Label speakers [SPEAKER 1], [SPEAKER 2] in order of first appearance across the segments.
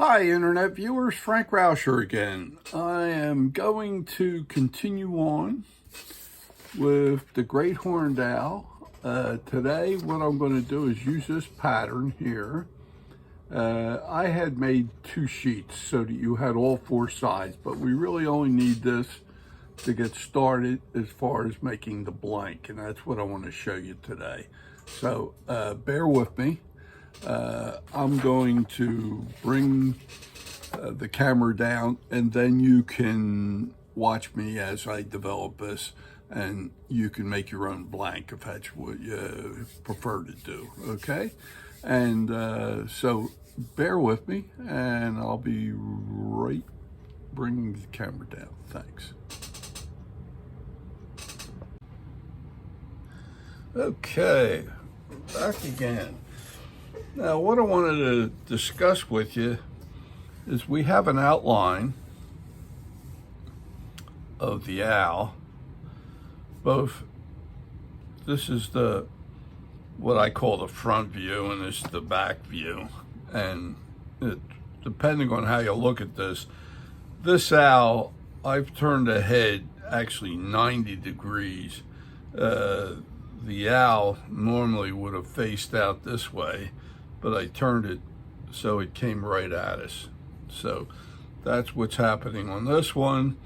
[SPEAKER 1] Hi, Internet viewers. Frank Rauscher again. I am going to continue on with the Great Horned Owl. Today, what I'm going to do is use this pattern here. I had made 2 sheets so that you had all 4 sides, but we really only need this to get started as far as making the blank, and that's what I want to show you today. So bear with me. I'm going to bring the camera down, and then you can watch me as I develop this, and you can make your own blank if that's what you prefer to do, okay? And so bear with me, and I'll be right bringing the camera down. Thanks. Okay, back again. Now, what I wanted to discuss with you is we have an outline of the owl. Both, this is what I call the front view, and this is the back view. And depending on how you look at this owl, I've turned the head actually 90 degrees. The owl normally would have faced out this way, but I turned it so it came right at us. So that's what's happening on this one,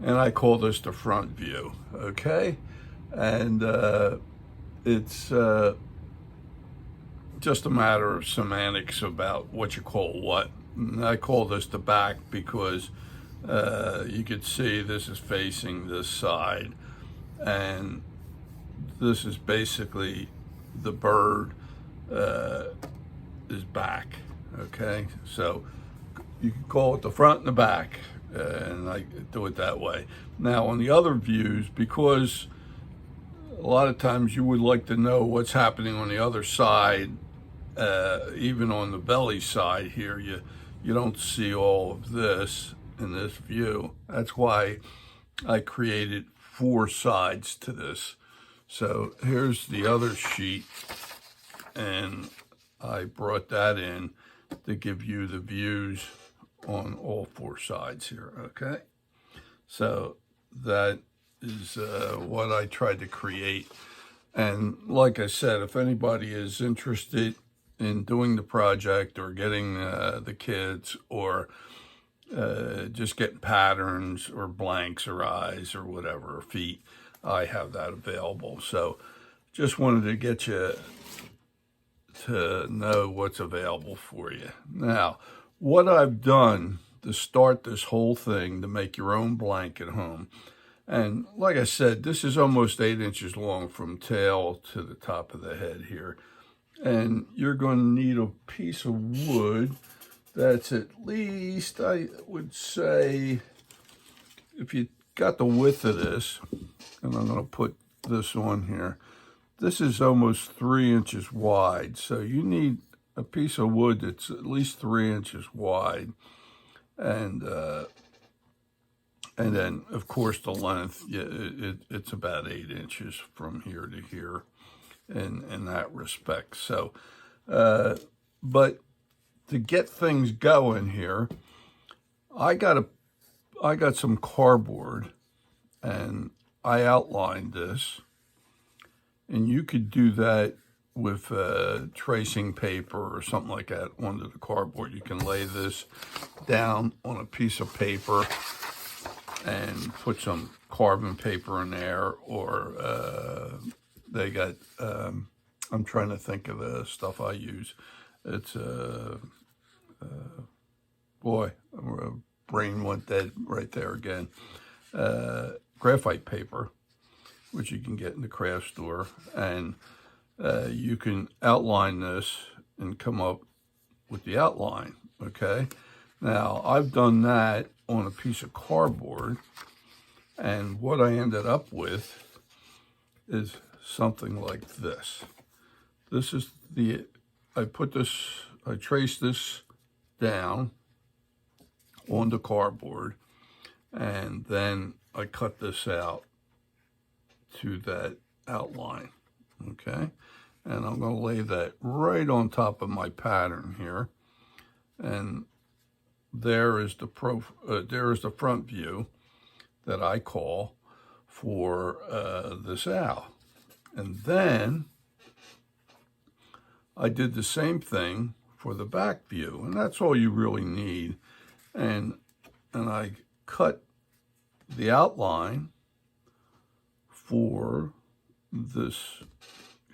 [SPEAKER 1] and I call this the front view, okay? And it's just a matter of semantics about what you call what. And I call this the back because you could see this is facing this side, and this is basically the bird is back, okay? So you can call it the front and the back, and I do it that way. Now on the other views, because a lot of times you would like to know what's happening on the other side, even on the belly side here, you don't see all of this in this view. That's why I created 4 sides to this. So here's the other sheet, and I brought that in to give you the views on all 4 sides here, okay? So that is what I tried to create. And like I said, if anybody is interested in doing the project or getting the kids, or just getting patterns or blanks or eyes or whatever, or feet, I have that available. So just wanted to get you to know what's available for you. Now, what I've done to start this whole thing to make your own blank at home, and like I said, this is almost 8 inches long from tail to the top of the head here. And you're going to need a piece of wood that's at least, I would say, if you got the width of this, and I'm going to put this on here, this is almost 3 inches wide. So you need a piece of wood that's at least 3 inches wide. And then, of course, the length, it's about 8 inches from here to here in that respect. So, but to get things going here, I got some cardboard, and I outlined this. And you could do that with tracing paper or something like that onto the cardboard. You can lay this down on a piece of paper and put some carbon paper in there, or they got, I'm trying to think of the stuff I use. It's, boy, brain went dead right there again. Graphite paper, which you can get in the craft store, and you can outline this and come up with the outline, okay? Now, I've done that on a piece of cardboard, and what I ended up with is something like this. This is I traced this down on the cardboard, and then I cut this out to that outline, okay? And I'm going to lay that right on top of my pattern here. And there is the front view that I call for this owl. And then I did the same thing for the back view, and that's all you really need. And I cut the outline for this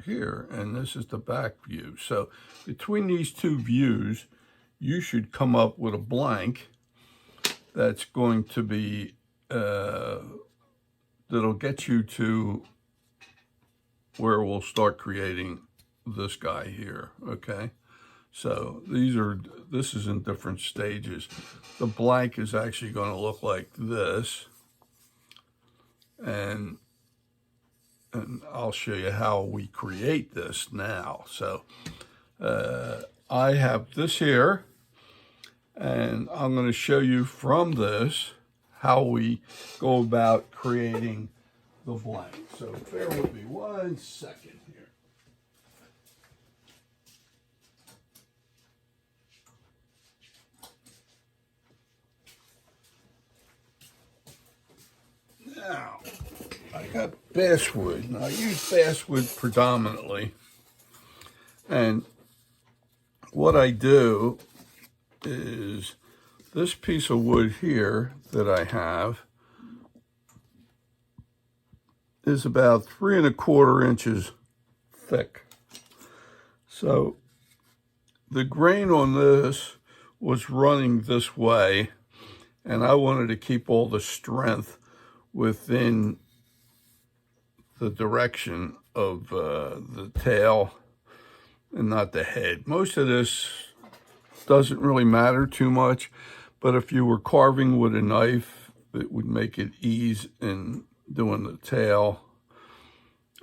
[SPEAKER 1] here, and this is the back view. So between these two views, you should come up with a blank that's going to be, that'll get you to where we'll start creating this guy here, okay? So this is in different stages. The blank is actually going to look like this, and I'll show you how we create this now. So I have this here, and I'm going to show you from this how we go about creating the blank. So bear with me 1 second here. Now, I got basswood, and I use basswood predominantly. And what I do is this piece of wood here that I have is about 3 1/4 inches thick. So the grain on this was running this way, and I wanted to keep all the strength within the direction of the tail and not the head. Most of this doesn't really matter too much, but if you were carving with a knife, it would make it ease in doing the tail.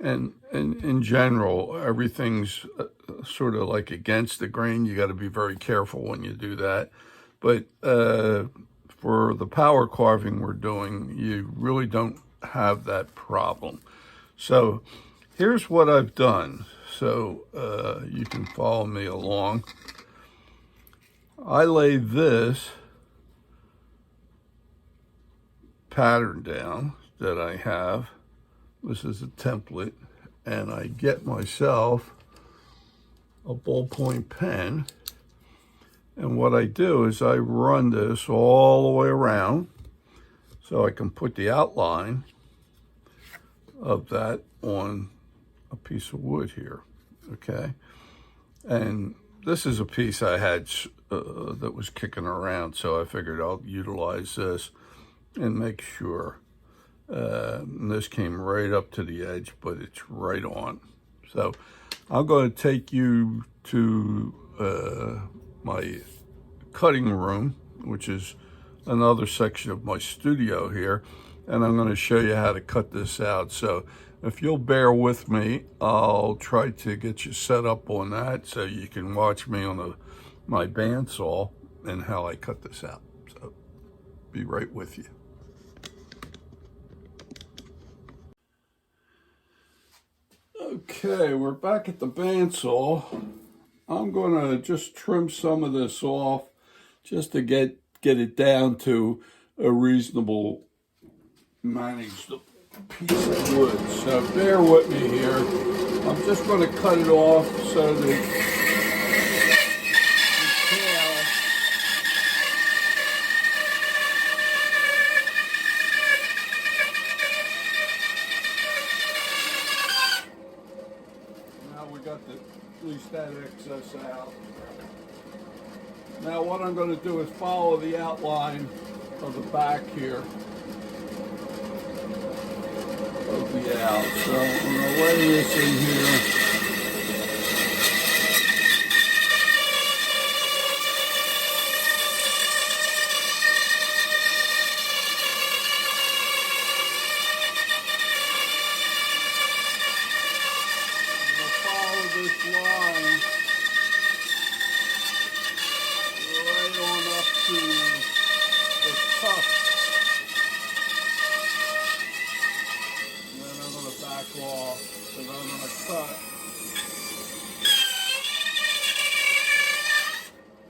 [SPEAKER 1] And in general, everything's sort of like against the grain. You got to be very careful when you do that. But for the power carving we're doing, you really don't have that problem. So here's what I've done, so you can follow me along. I laid this pattern down that I have. This is a template, and I get myself a ballpoint pen, and what I do is I run this all the way around so I can put the outline of that on a piece of wood here, okay? And this is a piece I had that was kicking around, so I figured I'll utilize this and make sure. And this came right up to the edge, but it's right on. So I'm going to take you to my cutting room, which is another section of my studio here, and I'm going to show you how to cut this out. So if you'll bear with me, I'll try to get you set up on that so you can watch me on my bandsaw and how I cut this out. So be right with you. Okay, we're back at the bandsaw. I'm going to just trim some of this off just to get it down to a reasonable managed piece of wood. So bear with me here. I'm just going to cut it off so that the tail now we got at least that excess out. Now what I'm going to do is follow the outline of the back here of the owl. So I'm going to lay this in here. I'm going to follow this line right on up to the cuff. And then I'm going to back off, and I'm going to cut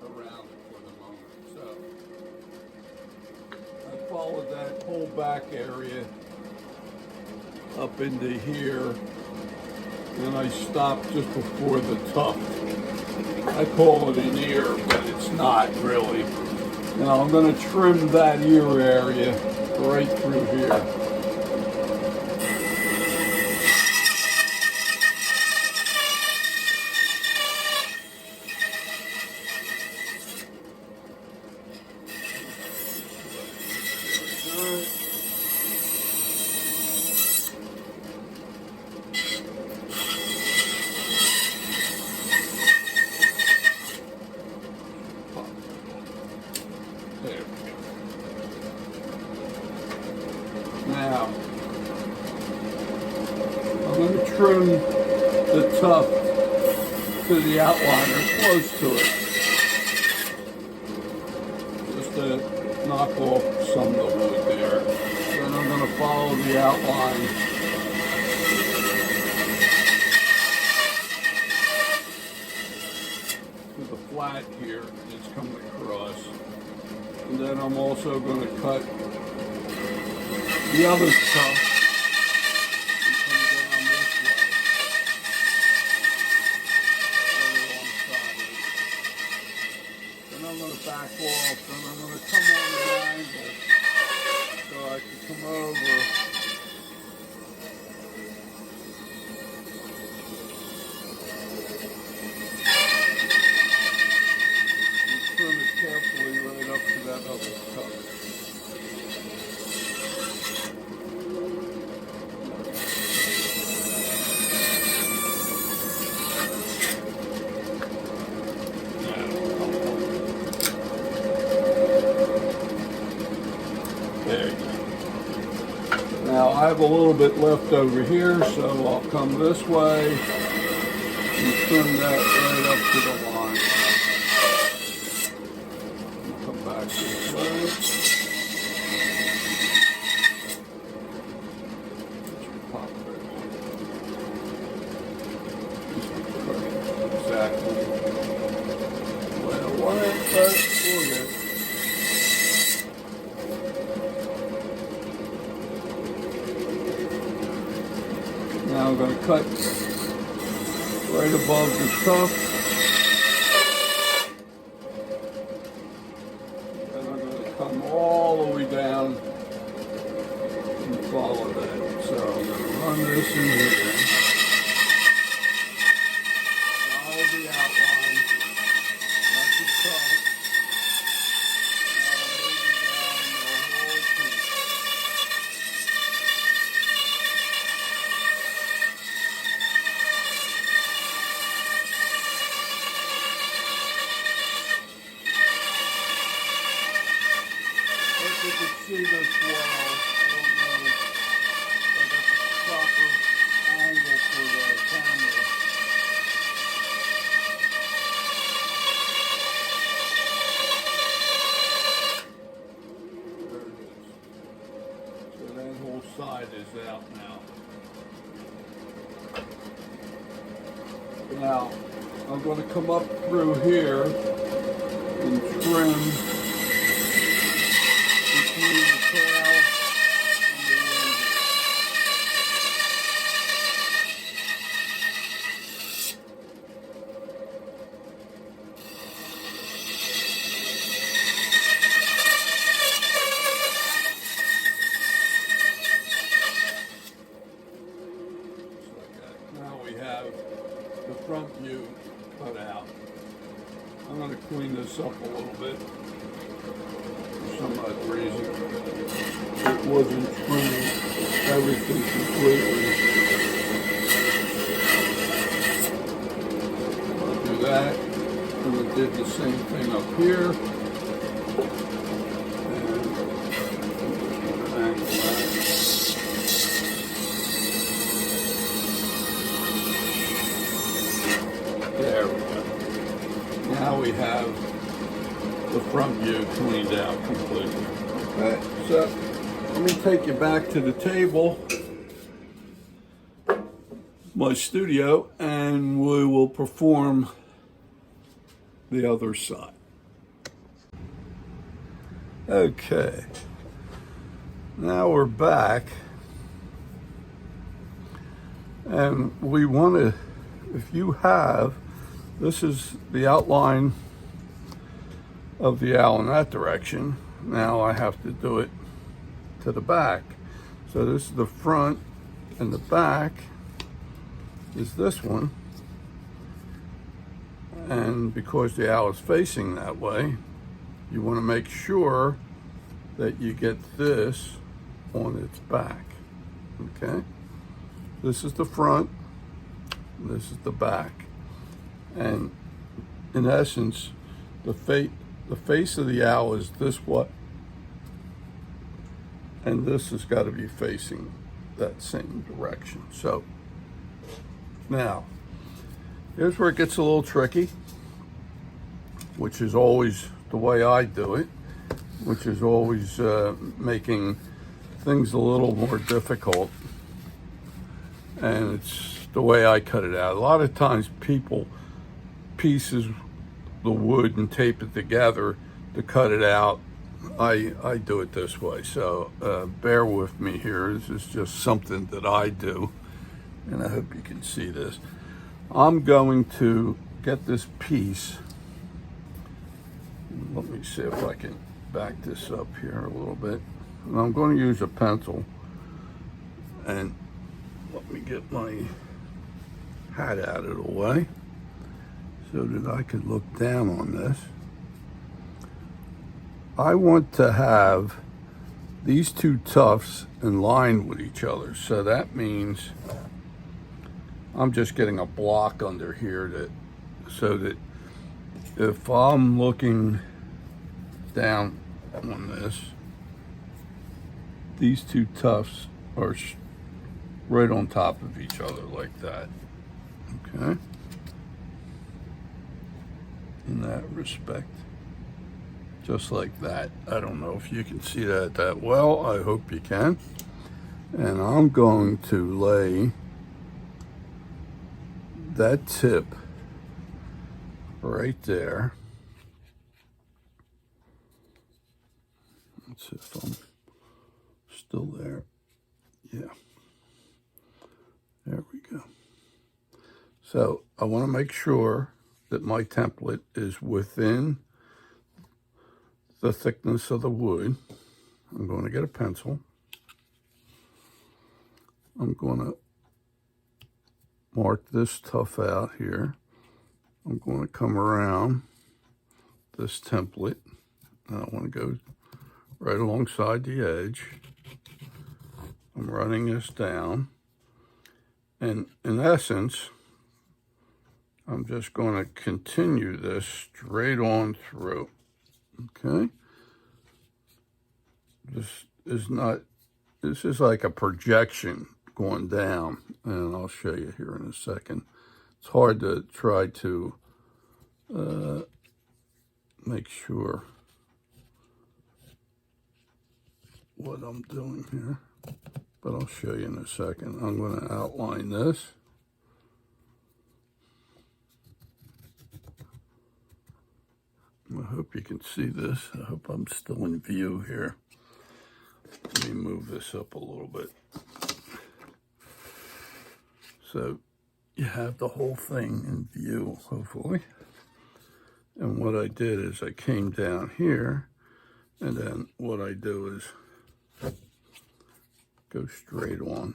[SPEAKER 1] around it for the moment. So whole back area up into here. And I stop just before the tuft. I call it an ear, but it's not really. Now I'm going to trim that ear area right through here. Now, I'm going to trim the tuft to the outline or close to it, just to knock off some of the wood there. Then I'm going to follow the outline to the flat here that's coming across. And then I'm also going to cut the other tuft and come down this way, right alongside it. Then I'm going to back off and I'm going to come on an angle so I can come over and trim it carefully right up to that other tuft. There you go. Now I have a little bit left over here, so I'll come this way and trim that right up to the line. Come back this way. Pop it. Exactly. Well, one but we'll get. Now I'm going to cut right above the tuft. And I'm going to come all the way down and follow that. So I'm going to run this in here. Follow the outline. That's the tuft. Now I'm moving down the whole piece. You can see this well. I don't know if I got the proper angle for the camera. There it is. So that whole side is out now. Now, I'm going to come up through here and trim between the tail and the wing. Just like that. Now we have the front view cut out. I'm going to clean this up a little bit. For some odd reason, it wasn't trimming everything completely. I'll do that, and we did the same thing up here. And angle that. There we go. Now we have the front view cleaned out completely. Okay, so let me take you back to the table, my studio, and we will perform the other side. Okay, Now we're back, and we want to, if you have, this is the outline of the owl in that direction. Now I have to do it to the back. So this is the front, and the back is this one. And because the owl is facing that way, you want to make sure that you get this on its back. Okay? This is the front, this is the back. And in essence, the face of the owl is this way, and this has got to be facing that same direction. So now, here's where it gets a little tricky, which is always the way I do it, which is always making things a little more difficult. And it's the way I cut it out. A lot of times people pieces the wood and tape it together to cut it out. I do it this way, so bear with me here. This is just something that I do, and I hope you can see this. I'm going to get this piece. Let me see if I can back this up here a little bit. And I'm going to use a pencil, and let me get my hat out of the way so that I could look down on this. I want to have these two tufts in line with each other. So that means I'm just getting a block under here so that if I'm looking down on this, these two tufts are right on top of each other like that. Okay? In that respect. Just like that. I don't know if you can see that well. I hope you can. And I'm going to lay that tip right there. Let's see if I'm still there. Yeah. There we go. So I want to make sure that my template is within the thickness of the wood. I'm going to get a pencil. I'm going to mark this tuft out here. I'm going to come around this template, and I want to go right alongside the edge. I'm running this down, and in essence, I'm just going to continue this straight on through. Okay? This is like a projection going down, and I'll show you here in a second. It's hard to try to make sure what I'm doing here, but I'll show you in a second. I'm going to outline this. I hope you can see this. I hope I'm still in view here. Let me move this up a little bit. So you have the whole thing in view, hopefully. And what I did is I came down here, and then what I do is go straight on,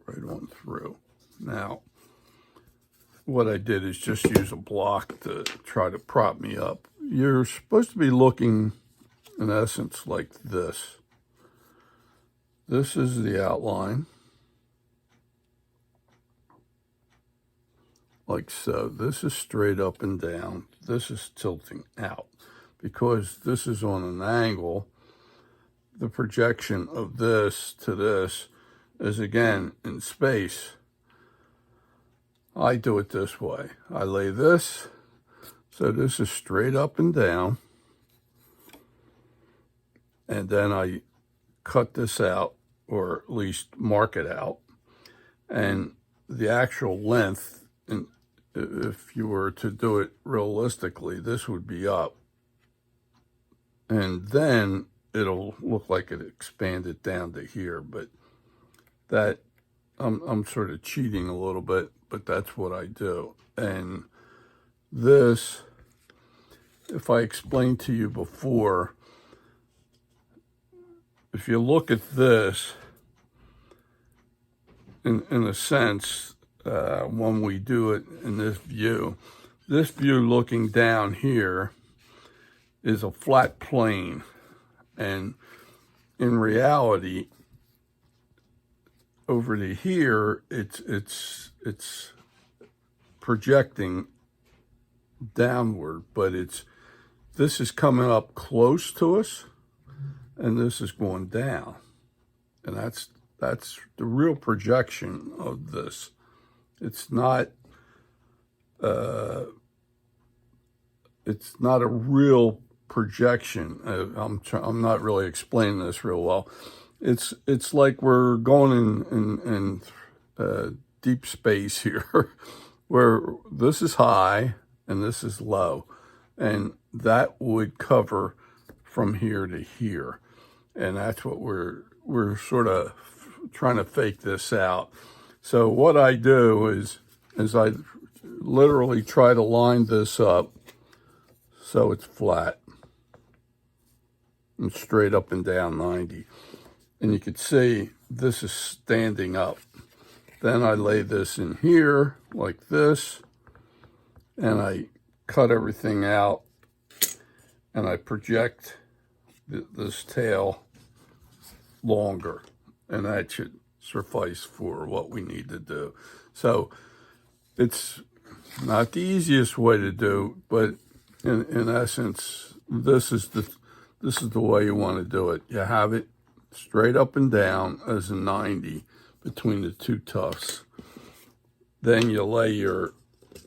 [SPEAKER 1] right on through. Now, what I did is just use a block to try to prop me up. You're supposed to be looking, in essence, like this. This is the outline, like so. This is straight up and down. This is tilting out. Because this is on an angle, the projection of this to this is, again, in space. I do it this way. I lay this, so this is straight up and down, and then I cut this out, or at least mark it out, and the actual length, and if you were to do it realistically, this would be up, and then it'll look like it expanded down to here, but that I'm sort of cheating a little bit, but that's what I do. And this, if I explained to you before, if you look at this, in a sense, when we do it in this view looking down here is a flat plane. And in reality, over to here, it's projecting downward, but this is coming up close to us, and this is going down, and that's the real projection of this. It's not a real projection. I'm not really explaining this real well. It's like we're going in deep space here, where this is high and this is low, and that would cover from here to here, and that's what we're sort of trying to fake this out. So what I do is I literally try to line this up so it's flat and straight up and down 90. And you can see this is standing up. Then I lay this in here like this, and I cut everything out, and I project this tail longer, and that should suffice for what we need to do. So it's not the easiest way to do, but in essence, this is the way you want to do it. You have it straight up and down as a 90 between the two tufts. Then you lay your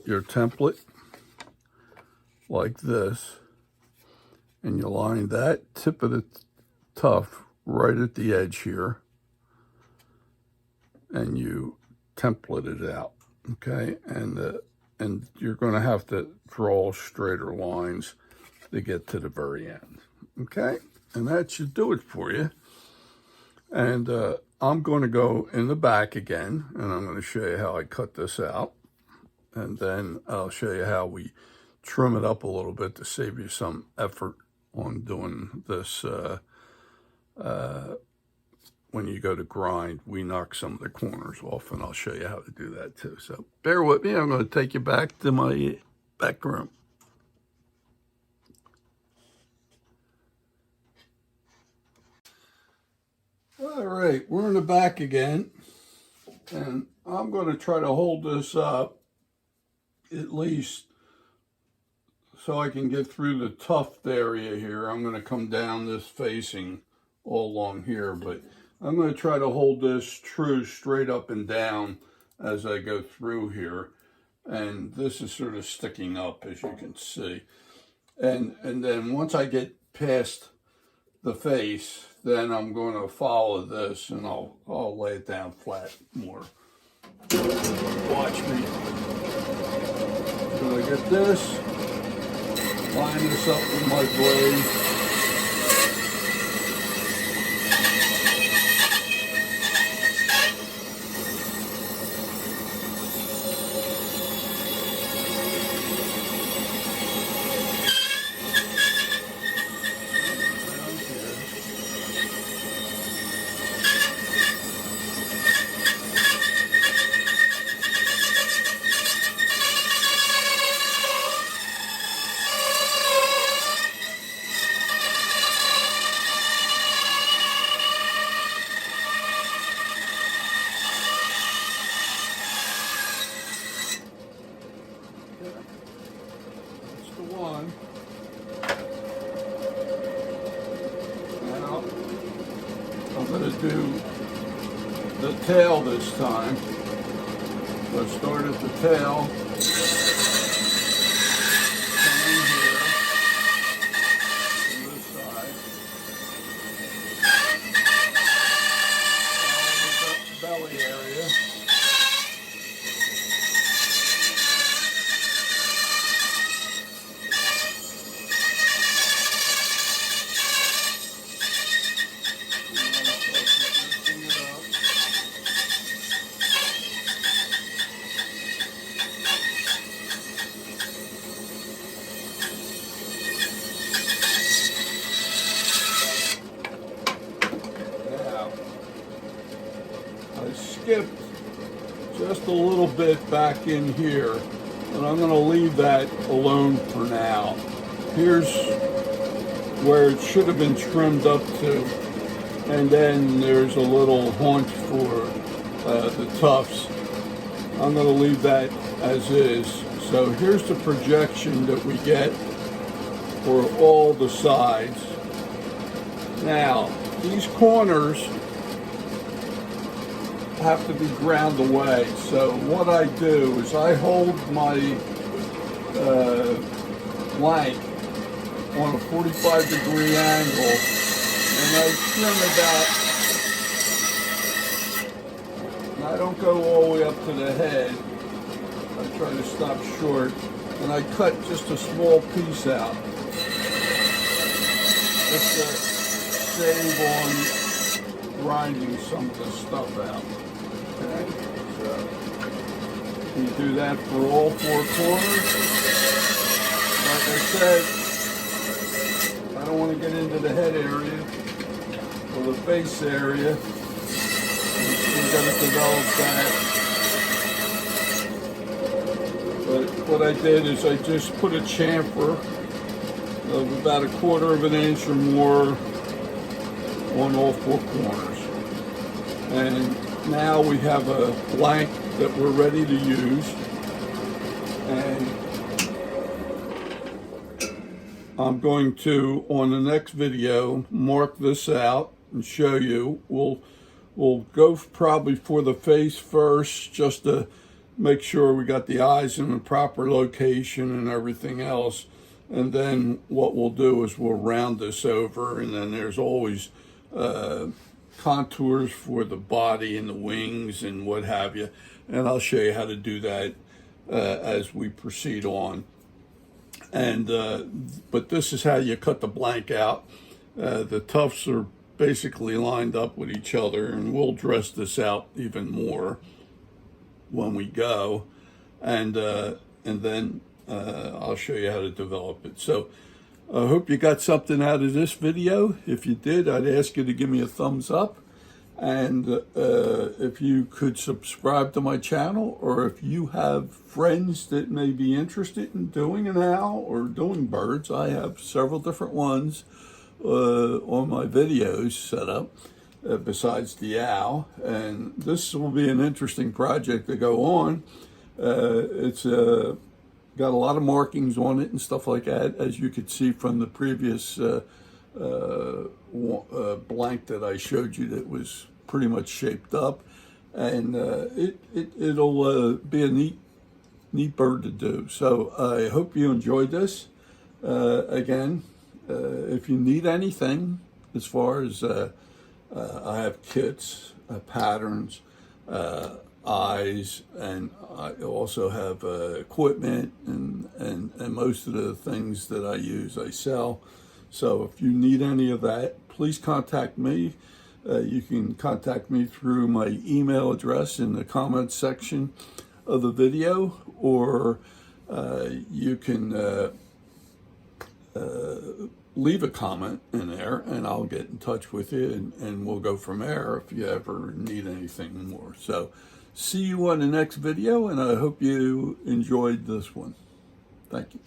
[SPEAKER 1] template like this, and you line that tip of the tuft right at the edge here, and you template it out, okay? And you're going to have to draw straighter lines to get to the very end, okay? And that should do it for you. And I'm going to go in the back again, and I'm going to show you how I cut this out. And then I'll show you how we trim it up a little bit to save you some effort on doing this. When you go to grind, we knock some of the corners off, and I'll show you how to do that too. So bear with me. I'm going to take you back to my back room. All right, we're in the back again, and I'm going to try to hold this up at least so I can get through the tuft area here. I'm going to come down this facing all along here, but I'm going to try to hold this true straight up and down as I go through here. And this is sort of sticking up, as you can see. And then once I get past the face, then I'm going to follow this, and I'll lay it down flat more. Watch me. So I get this, line this up with my blade. That's the one. Now, I'm going to do the tail this time. So start at the tail. Come in here. On this side. Follow the belly area. skipped just a little bit back in here, and I'm going to leave that alone for now. Here's where it should have been trimmed up to, and then there's a little haunch for the tufts. I'm going to leave that as is. So here's the projection that we get for all the sides. Now, these corners have to be ground away. So what I do is I hold my blank on a 45-degree angle, and I trim about, and I don't go all the way up to the head. I try to stop short, and I cut just a small piece out, just to save on grinding some of the stuff out. Okay, so you do that for all four corners. Like I said, I don't want to get into the head area or the face area. We've got to develop that. But what I did is I just put a chamfer of about 1/4 of an inch or more on all four corners. And now we have a blank that we're ready to use. And I'm going to, on the next video, mark this out and show you. We'll go probably for the face first, just to make sure we got the eyes in the proper location and everything else. And then what we'll do is we'll round this over, and then there's always contours for the body and the wings and what have you. And I'll show you how to do that as we proceed on. And but this is how you cut the blank out. The tufts are basically lined up with each other, and we'll dress this out even more when we go, and then I'll show you how to develop it. So I hope you got something out of this video. If you did, I'd ask you to give me a thumbs up, and if you could subscribe to my channel, or if you have friends that may be interested in doing an owl or doing birds. I have several different ones on my videos set up besides the owl, and this will be an interesting project to go on. It's got a lot of markings on it and stuff like that, as you could see from the previous blank that I showed you that was pretty much shaped up, and it'll be a neat bird to do. So I hope you enjoyed this. Again, if you need anything as far as I have kits, patterns, eyes, and I also have equipment, and most of the things that I use I sell. So if you need any of that, please contact me. You can contact me through my email address in the comments section of the video, or you can leave a comment in there, and I'll get in touch with you, and we'll go from there if you ever need anything more. So see you on the next video, and I hope you enjoyed this one. Thank you.